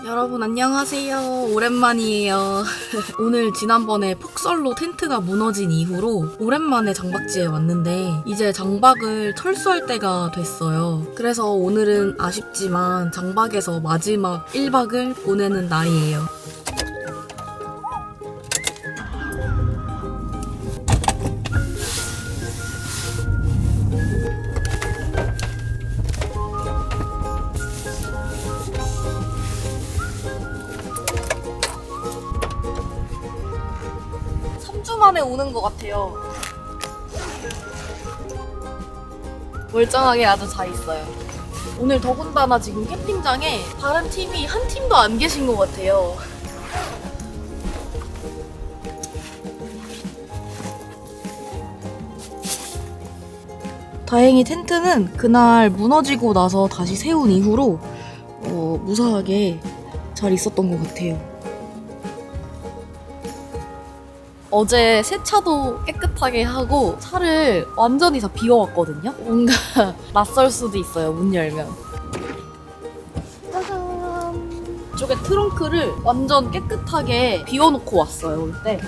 여러분 안녕하세요. 오랜만이에요. 오늘 지난번에 폭설로 텐트가 무너진 이후로 오랜만에 장박지에 왔는데 이제 장박을 철수할 때가 됐어요. 그래서 오늘은 아쉽지만 장박에서 마지막 1박을 보내는 날이에요. 만에 오는 것 같아요. 멀쩡하게 아주 잘 있어요. 오늘 더군다나 지금 캠핑장에 다른 팀이 한 팀도 안 계신 것 같아요. 다행히 텐트는 그날 무너지고 나서 다시 세운 이후로 무사하게 잘 있었던 것 같아요. 어제 세차도 깨끗하게 하고 차를 완전히 다 비워왔거든요? 뭔가 낯설 수도 있어요, 문 열면. 짜잔! 이쪽에 트렁크를 완전 깨끗하게 비워놓고 왔어요, 올 때.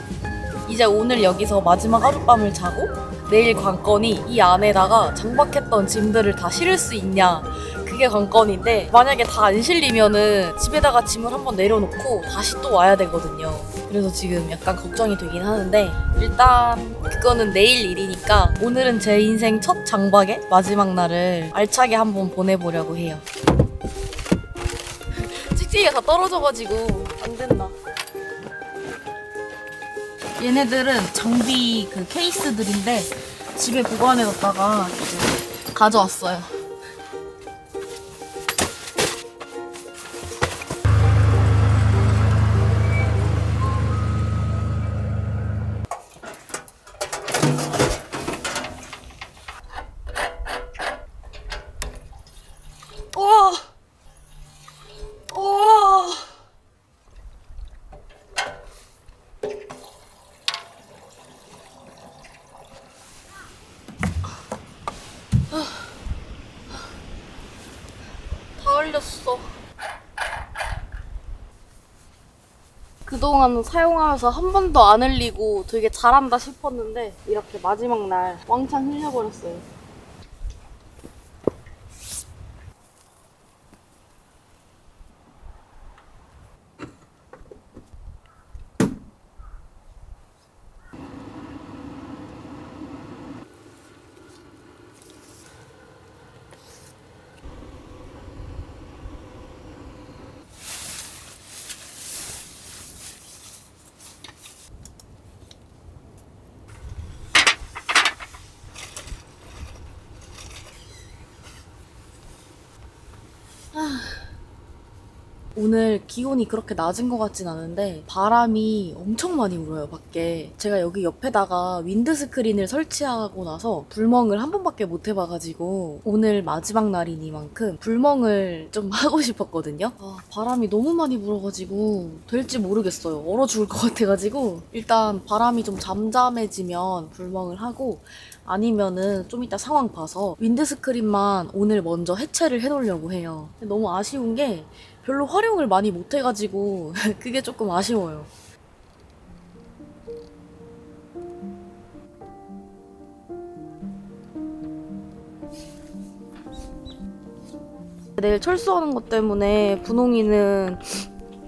이제 오늘 여기서 마지막 하룻밤을 자고 내일 관건이 이 안에다가 장박했던 짐들을 다 실을 수 있냐, 그게 관건인데 만약에 다 안 실리면은 집에다가 짐을 한번 내려놓고 다시 또 와야 되거든요. 그래서 지금 약간 걱정이 되긴 하는데 일단 그거는 내일 일이니까 오늘은 제 인생 첫 장박의 마지막 날을 알차게 한번 보내보려고 해요. 찍찍이가 다 떨어져가지고 안 된다. 얘네들은 장비 그 케이스들인데 집에 보관해뒀다가 이제 가져왔어요. 우와! 우와! 다 흘렸어. 그동안 사용하면서 한 번도 안 흘리고 되게 잘한다 싶었는데 이렇게 마지막 날 왕창 흘려버렸어요. 오늘 기온이 그렇게 낮은 것 같진 않은데 바람이 엄청 많이 불어요, 밖에. 제가 여기 옆에다가 윈드 스크린을 설치하고 나서 불멍을 한 번밖에 못 해봐가지고 오늘 마지막 날이니만큼 불멍을 좀 하고 싶었거든요. 바람이 너무 많이 불어가지고 될지 모르겠어요. 얼어 죽을 것 같아가지고 일단 바람이 좀 잠잠해지면 불멍을 하고 아니면은 좀 이따 상황 봐서 윈드 스크린만 오늘 먼저 해체를 해놓으려고 해요. 너무 아쉬운 게 별로 활용을 많이 못 해가지고 그게 조금 아쉬워요. 내일 철수하는 것 때문에 분홍이는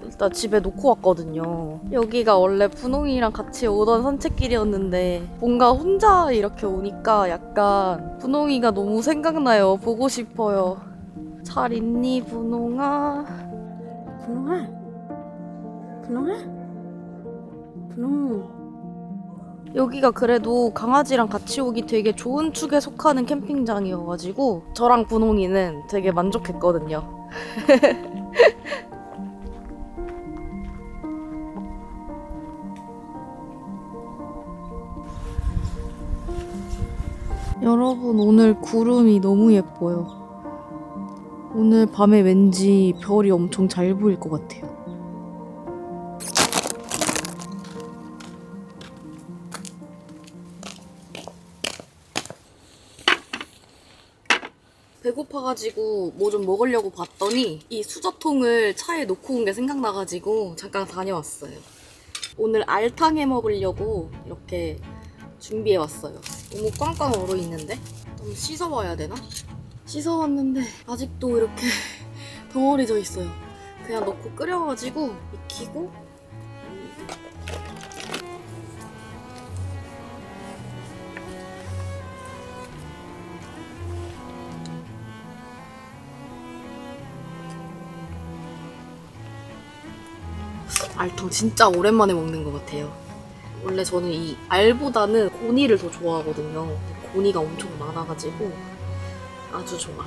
일단 집에 놓고 왔거든요. 여기가 원래 분홍이랑 같이 오던 산책길이었는데 뭔가 혼자 이렇게 오니까 약간 분홍이가 너무 생각나요. 보고 싶어요. 잘 있니, 분홍아? 분홍아, 분홍아, 분홍. 여기가 그래도 강아지랑 같이 오기 되게 좋은 축에 속하는 캠핑장이어가지고 저랑 분홍이는 되게 만족했거든요. 여러분, 오늘 구름이 너무 예뻐요. 오늘 밤에 왠지 별이 엄청 잘 보일 것 같아요. 배고파가지고 뭐 좀 먹으려고 봤더니 이 수저통을 차에 놓고 온 게 생각나가지고 잠깐 다녀왔어요. 오늘 알탕 해 먹으려고 이렇게 준비해왔어요. 너무 꽝꽝 얼어있는데? 좀 씻어와야 되나? 씻어왔는데 아직도 이렇게 덩어리져 있어요. 그냥 넣고 끓여가지고 익히고 알탕 진짜 오랜만에 먹는 것 같아요. 원래 저는 이 알보다는 고니를 더 좋아하거든요. 고니가 엄청 많아가지고 아주 좋아.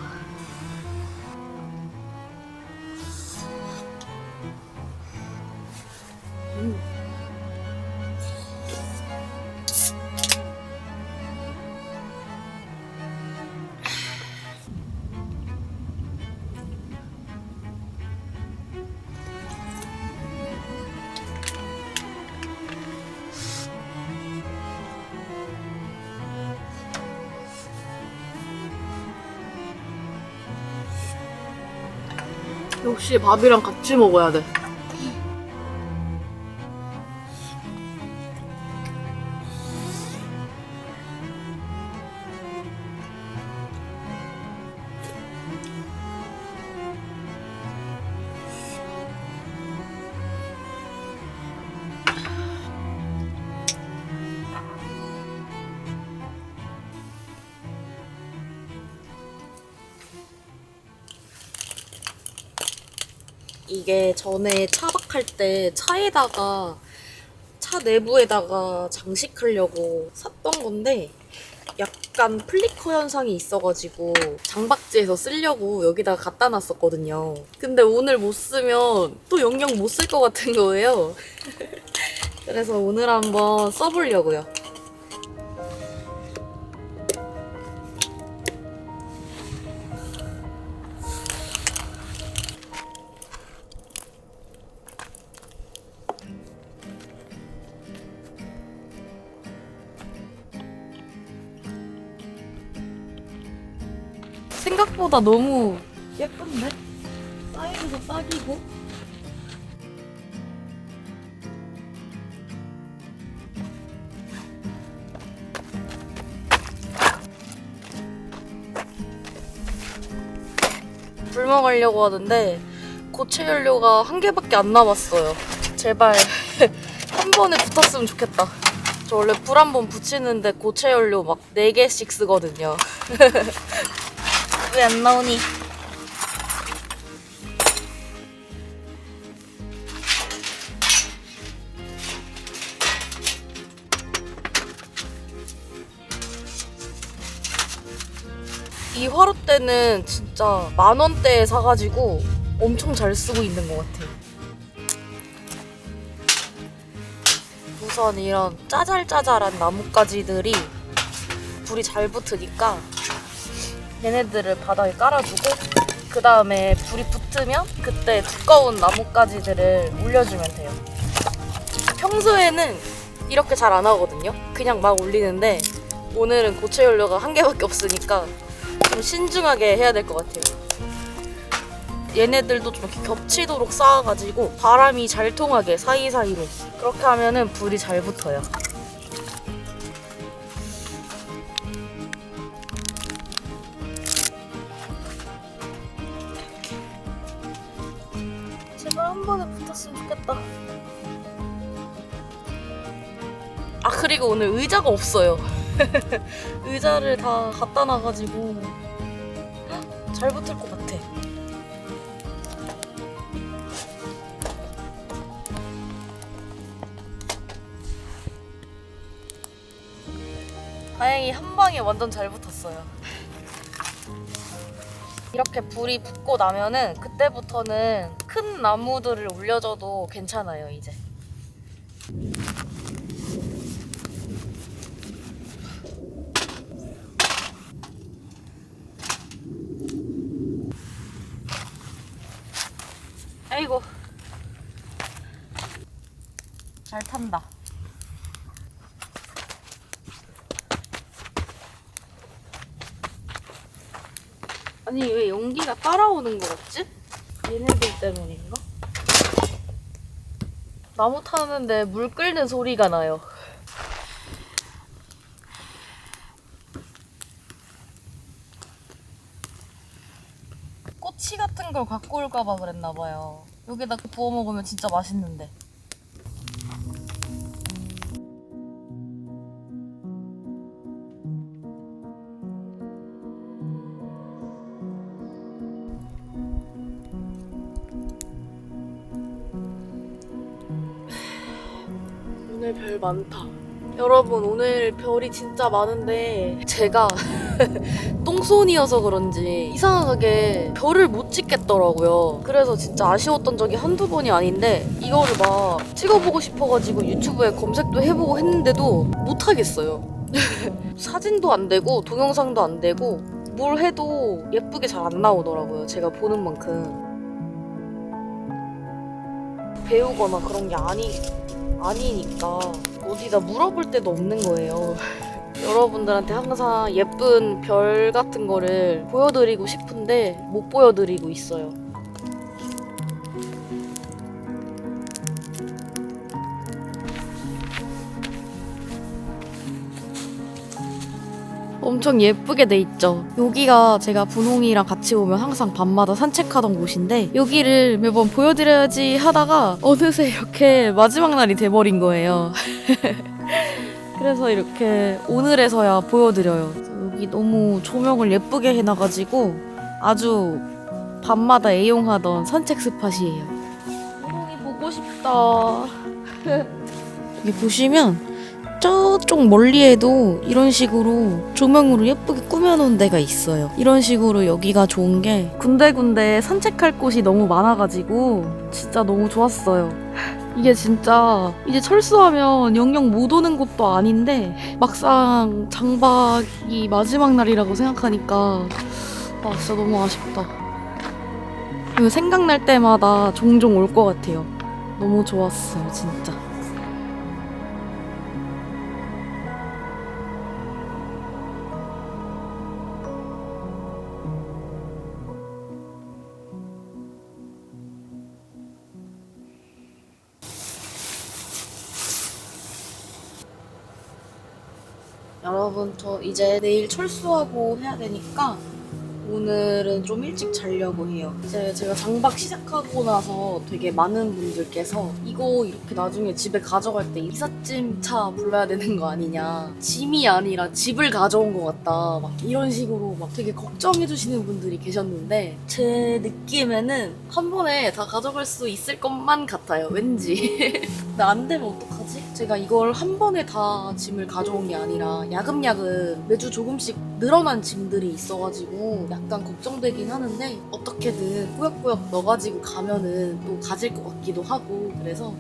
역시 밥이랑 같이 먹어야 돼. 이게 전에 차박할 때 차에다가 차 내부에다가 장식하려고 샀던 건데 약간 플리커 현상이 있어가지고 장박지에서 쓰려고 여기다가 갖다 놨었거든요. 근데 오늘 못 쓰면 또 영영 못 쓸 것 같은 거예요. 그래서 오늘 한번 써보려고요. 생각보다 너무 예쁜데? 사이즈도 딱이고. 불 먹으려고 하는데 고체 연료가 한 개밖에 안 남았어요. 제발 한 번에 붙었으면 좋겠다. 저 원래 불 한 번 붙이는데 고체 연료 막 4개씩 쓰거든요. 왜 안 나오니? 이 화롯대는 진짜 10,000원대에 사가지고 엄청 잘 쓰고 있는 것 같아요. 우선 이런 짜잘짜잘한 나뭇가지들이 불이 잘 붙으니까 얘네들을 바닥에 깔아주고 그 다음에 불이 붙으면 그때 두꺼운 나뭇가지들을 올려주면 돼요. 평소에는 이렇게 잘 안 하거든요. 그냥 막 올리는데 오늘은 고체 연료가 한 개밖에 없으니까 좀 신중하게 해야 될 것 같아요. 얘네들도 좀 이렇게 겹치도록 쌓아가지고 바람이 잘 통하게 사이사이로 그렇게 하면은 불이 잘 붙어요. 제발 한 번에 붙었으면 좋겠다. 아 그리고 오늘 의자가 없어요. 의자를 다 갖다 놔가지고 잘 붙을 것 같아. 다행히 한 방에 완전 잘 붙었어요. 이렇게 불이 붙고 나면은 그때부터는 큰 나무들을 올려줘도 괜찮아요, 이제. 아이고. 잘 탄다. 아니 왜 연기가 따라오는 거 같지? 얘네들 때문인가? 나무 타는데 물 끓는 소리가 나요. 꼬치 같은 걸 갖고 올까봐 그랬나봐요. 여기다 부어 먹으면 진짜 맛있는데. 오늘 별 많다. 여러분 오늘 별이 진짜 많은데 제가 똥손이어서 그런지 이상하게 별을 못 찍겠더라고요. 그래서 진짜 아쉬웠던 적이 한두 번이 아닌데 이거를 막 찍어보고 싶어가지고 유튜브에 검색도 해보고 했는데도 못하겠어요. 사진도 안 되고 동영상도 안 되고 뭘 해도 예쁘게 잘 안 나오더라고요. 제가 보는 만큼. 배우거나 그런 게 아니니까 어디다 물어볼 데도 없는 거예요. 여러분들한테 항상 예쁜 별 같은 거를 보여드리고 싶은데 못 보여드리고 있어요. 엄청 예쁘게 돼 있죠. 여기가 제가 분홍이랑 같이 오면 항상 밤마다 산책하던 곳인데 여기를 매번 보여드려야지 하다가 어느새 이렇게 마지막 날이 돼버린 거예요. 그래서 이렇게 오늘에서야 보여드려요. 여기 너무 조명을 예쁘게 해놔가지고 아주 밤마다 애용하던 산책 스팟이에요. 분홍이 보고 싶다. 여기 보시면 저쪽 멀리에도 이런 식으로 조명으로 예쁘게 꾸며놓은 데가 있어요. 이런 식으로 여기가 좋은 게 군데군데 산책할 곳이 너무 많아가지고 진짜 너무 좋았어요. 이게 진짜 이제 철수하면 영영 못 오는 곳도 아닌데 막상 장박이 마지막 날이라고 생각하니까 진짜 너무 아쉽다. 이거 생각날 때마다 종종 올 것 같아요. 너무 좋았어요, 진짜. 여러분 저 이제 내일 철수하고 해야 되니까 오늘은 좀 일찍 자려고 해요. 이제 제가 장박 시작하고 나서 되게 많은 분들께서 이거 이렇게 나중에 집에 가져갈 때 이삿짐 차 불러야 되는 거 아니냐, 짐이 아니라 집을 가져온 것 같다, 막 이런 식으로 막 되게 걱정해 주시는 분들이 계셨는데 제 느낌에는 한 번에 다 가져갈 수 있을 것만 같아요, 왠지. 근데 안 되면 어떡하지? 제가 이걸 한 번에 다 짐을 가져온 게 아니라 야금야금 매주 조금씩 늘어난 짐들이 있어가지고 약간 걱정되긴 하는데 어떻게든 꾸역꾸역 넣어가지고 가면은 또 가질 것 같기도 하고, 그래서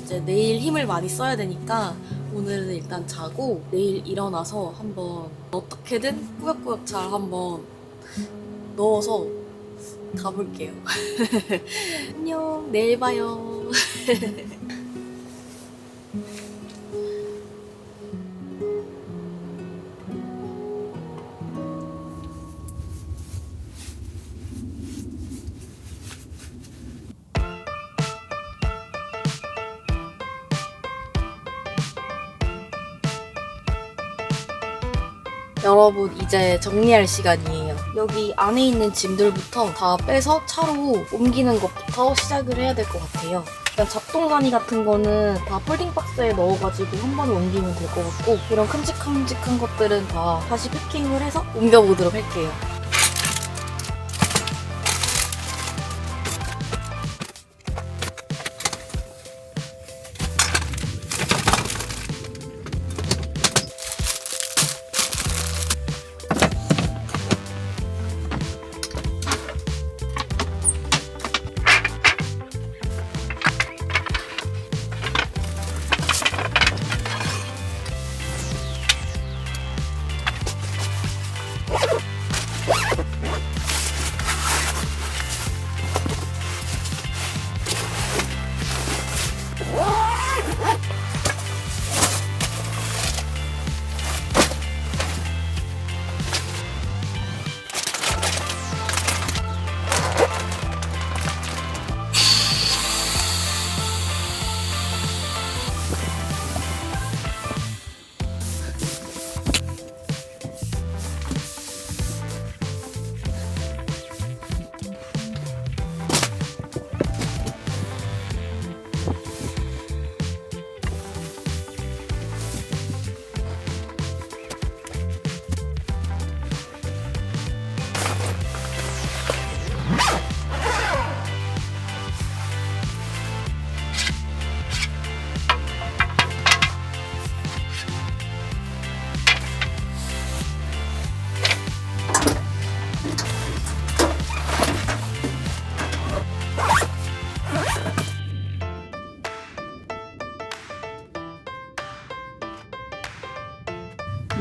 이제 내일 힘을 많이 써야 되니까 오늘은 일단 자고 내일 일어나서 한번 어떻게든 꾸역꾸역 잘 한번 넣어서 가볼게요. 안녕, 내일 봐요. 여러분 이제 정리할 시간이에요. 여기 안에 있는 짐들부터 다 빼서 차로 옮기는 것부터 시작을 해야 될 것 같아요. 일단 잡동사니 같은 거는 다 폴딩박스에 넣어가지고 한 번에 옮기면 될 것 같고, 이런 큼직큼직한 것들은 다 다시 패킹을 해서 옮겨보도록 할게요.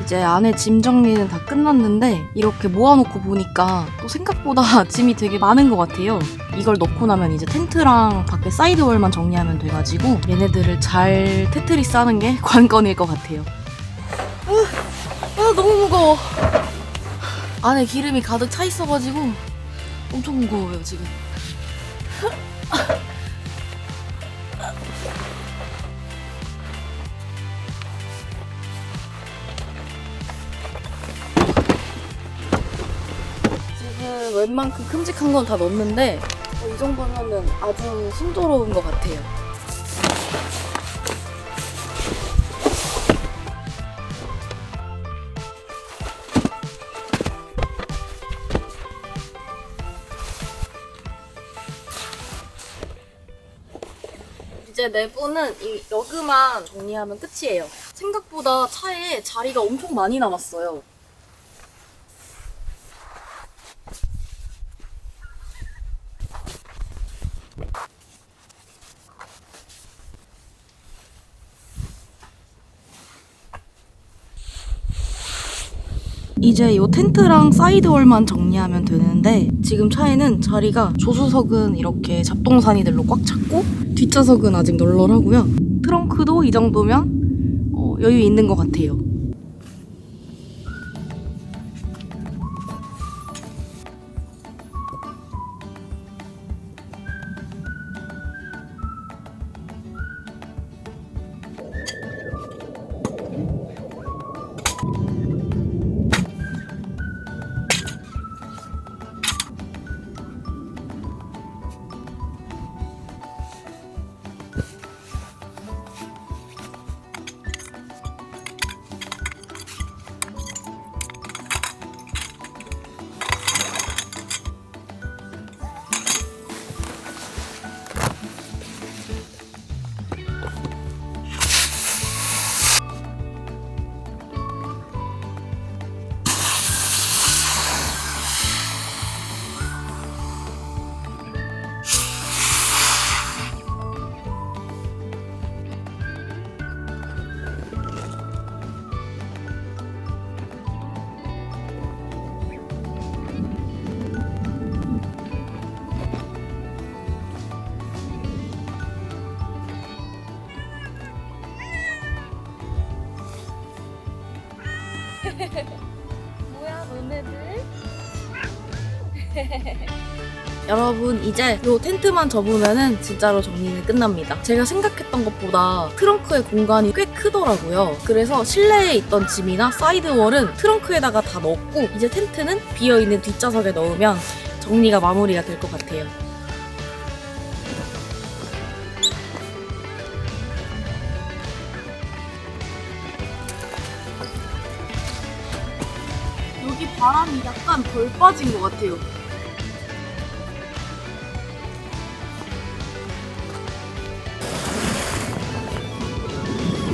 이제 안에 짐 정리는 다 끝났는데 이렇게 모아놓고 보니까 또 생각보다 짐이 되게 많은 것 같아요. 이걸 넣고 나면 이제 텐트랑 밖에 사이드월만 정리하면 돼가지고 얘네들을 잘 테트리스 하는 게 관건일 것 같아요. 너무 무거워. 안에 기름이 가득 차 있어가지고 엄청 무거워요 지금. 지금 웬만큼 큼직한 건 다 넣었는데 이 정도면은 아주 순조로운 것 같아요. 이제 내부는 이 러그만 정리하면 끝이에요. 생각보다 차에 자리가 엄청 많이 남았어요. 이제 이 텐트랑 사이드월만 정리하면 되는데 지금 차에는 자리가 조수석은 이렇게 잡동사니들로 꽉 찼고 뒷좌석은 아직 널널하고요. 트렁크도 이 정도면 여유 있는 것 같아요. 뭐야 너네들? 여러분 이제 요 텐트만 접으면은 진짜로 정리는 끝납니다. 제가 생각했던 것보다 트렁크의 공간이 꽤 크더라고요. 그래서 실내에 있던 짐이나 사이드월은 트렁크에다가 다 넣었고 이제 텐트는 비어있는 뒷좌석에 넣으면 정리가 마무리가 될 것 같아요. 여기 바람이 약간 덜 빠진 것 같아요.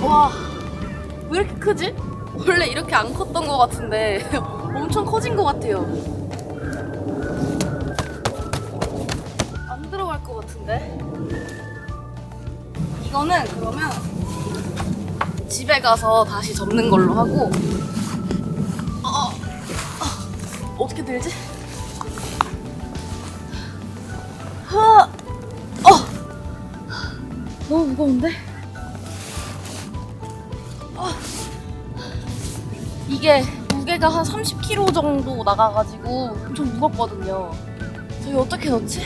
와, 왜 이렇게 크지? 원래 이렇게 안 컸던 것 같은데 엄청 커진 것 같아요. 안 들어갈 것 같은데? 이거는 그러면 집에 가서 다시 접는 걸로 하고 어떻게 들지? 너무 무거운데? 이게 무게가 한 30kg 정도 나가가지고 엄청 무겁거든요. 저기 어떻게 넣지?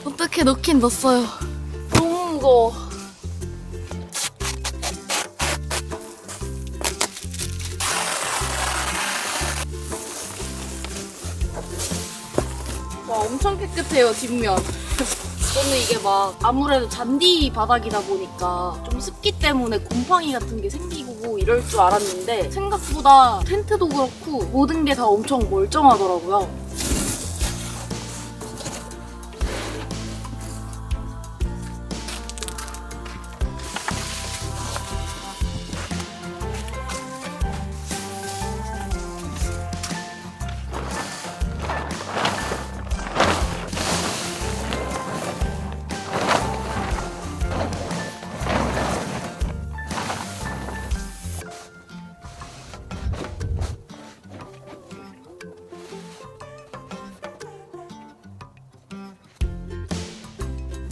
어떻게 넣긴 넣었어요. 너무 무거워. 깨끗해요, 뒷면. 저는 이게 막 아무래도 잔디 바닥이다 보니까 좀 습기 때문에 곰팡이 같은 게 생기고 이럴 줄 알았는데 생각보다 텐트도 그렇고 모든 게 다 엄청 멀쩡하더라고요.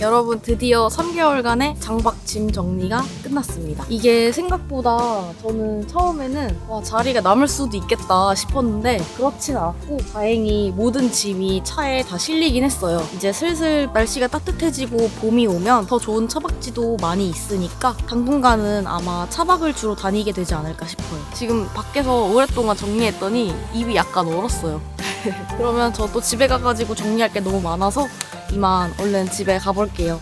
여러분 드디어 3개월간의 장박 짐 정리가 끝났습니다. 이게 생각보다 저는 처음에는 와, 자리가 남을 수도 있겠다 싶었는데 그렇진 않았고 다행히 모든 짐이 차에 다 실리긴 했어요. 이제 슬슬 날씨가 따뜻해지고 봄이 오면 더 좋은 차박지도 많이 있으니까 당분간은 아마 차박을 주로 다니게 되지 않을까 싶어요. 지금 밖에서 오랫동안 정리했더니 입이 약간 얼었어요. 그러면 저도 집에 가가지고 정리할 게 너무 많아서 이만 얼른 집에 가볼게요.